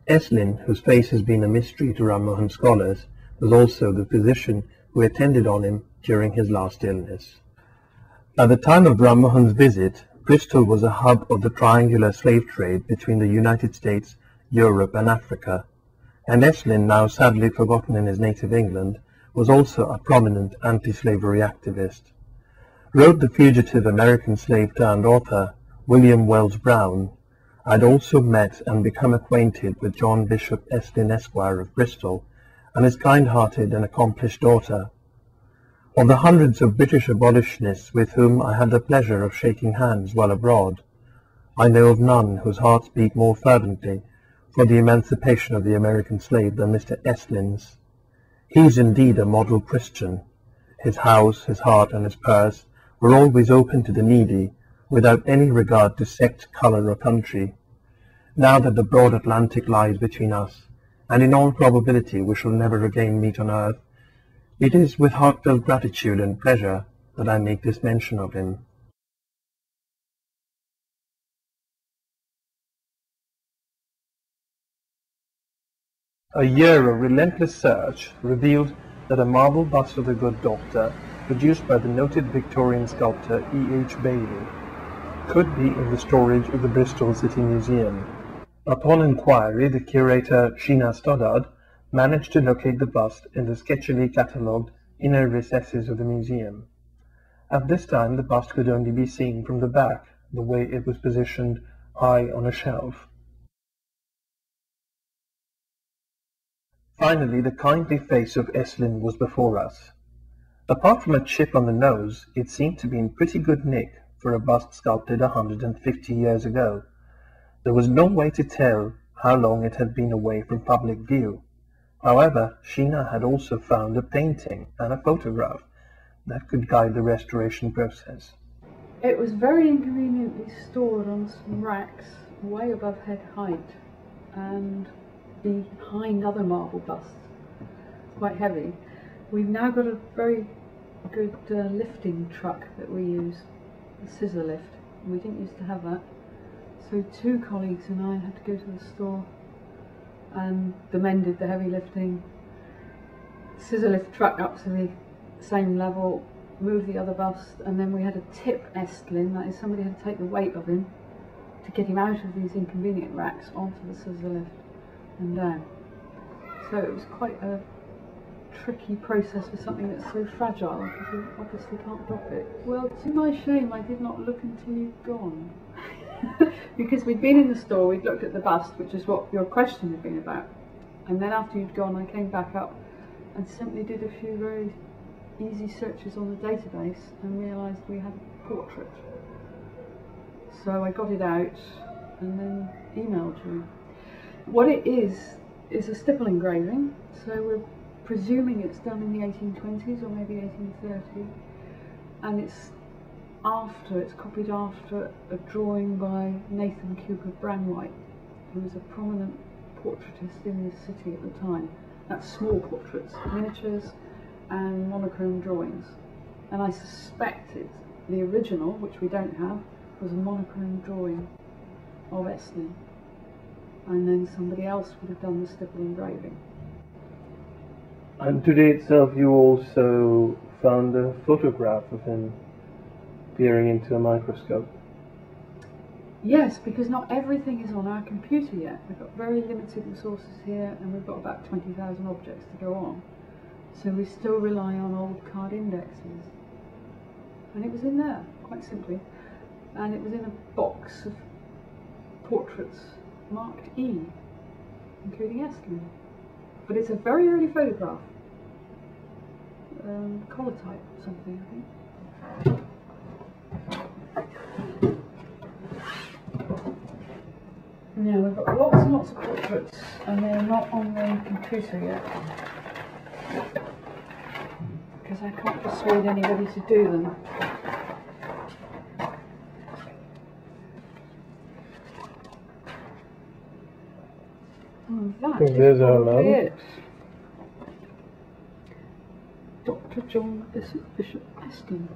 Estlin, whose face has been a mystery to RamMohun scholars, was also the physician who attended on him during his last illness. At the time of RamMohun's visit, Bristol was a hub of the triangular slave trade between the United States, Europe and Africa, and Estlin, now sadly forgotten in his native England, was also a prominent anti-slavery activist. Wrote the fugitive American slave-turned-author William Wells Brown, "I'd also met and become acquainted with John Bishop Estlin, Esquire of Bristol, and his kind-hearted and accomplished daughter. Of the hundreds of British abolitionists with whom I had the pleasure of shaking hands while abroad, I know of none whose hearts beat more fervently for the emancipation of the American slave than Mr. Estlin's. He is indeed a model Christian. His house, his heart, and his purse were always open to the needy, without any regard to sect, colour, or country. Now that the broad Atlantic lies between us, and in all probability we shall never again meet on earth, it is with heartfelt gratitude and pleasure that I make this mention of him." A year of relentless search revealed that a marble bust of the good doctor, produced by the noted Victorian sculptor E.H. Bailey, could be in the storage of the Bristol City Museum. Upon inquiry, the curator Sheena Stoddard managed to locate the bust in the sketchily catalogued inner recesses of the museum. At this time, the bust could only be seen from the back, the way it was positioned high on a shelf. Finally, the kindly face of Estlin was before us. Apart from a chip on the nose, it seemed to be in pretty good nick for a bust sculpted 150 years ago. There was no way to tell how long it had been away from public view. However, Sheena had also found a painting and a photograph that could guide the restoration process. It was very inconveniently stored on some racks way above head height and behind other marble busts, quite heavy. We've now got a very good lifting truck that we use, a scissor lift. We didn't used to have that. So two colleagues and I had to go to the store, and the men did the heavy lifting, scissor lift truck up to the same level, move the other bust, and then we had to tip Estlin, that is, somebody had to take the weight of him to get him out of these inconvenient racks onto the scissor lift and down. So it was quite a tricky process for something that's so fragile, because you obviously can't drop it. Well, to my shame, I did not look until you'd gone. Because we'd been in the store, we'd looked at the bust, which is what your question had been about. And then after you'd gone, I came back up and simply did a few very easy searches on the database and realised we had a portrait. So I got it out and then emailed you. What it is a stipple engraving, so we're presuming it's done in the 1820s or maybe 1830, and it's copied after a drawing by Nathan Cooper Branwhite, who was a prominent portraitist in this city at the time. That's small portraits, miniatures and monochrome drawings. And I suspect the original, which we don't have, was a monochrome drawing of Estlin. And then somebody else would have done the stipple engraving. And today itself you also found a photograph of him peering into a microscope. Yes, because not everything is on our computer yet. We've got very limited resources here, and we've got about 20,000 objects to go on. So we still rely on old card indexes. And it was in there, quite simply. And it was in a box of portraits marked E, including Estlin. But it's a very early photograph. Collar type or something, I think. Now we've got lots and lots of portraits, and they're not on the computer yet, because I can't persuade anybody to do them. And that is probably it. Dr. John Bishop Estlin.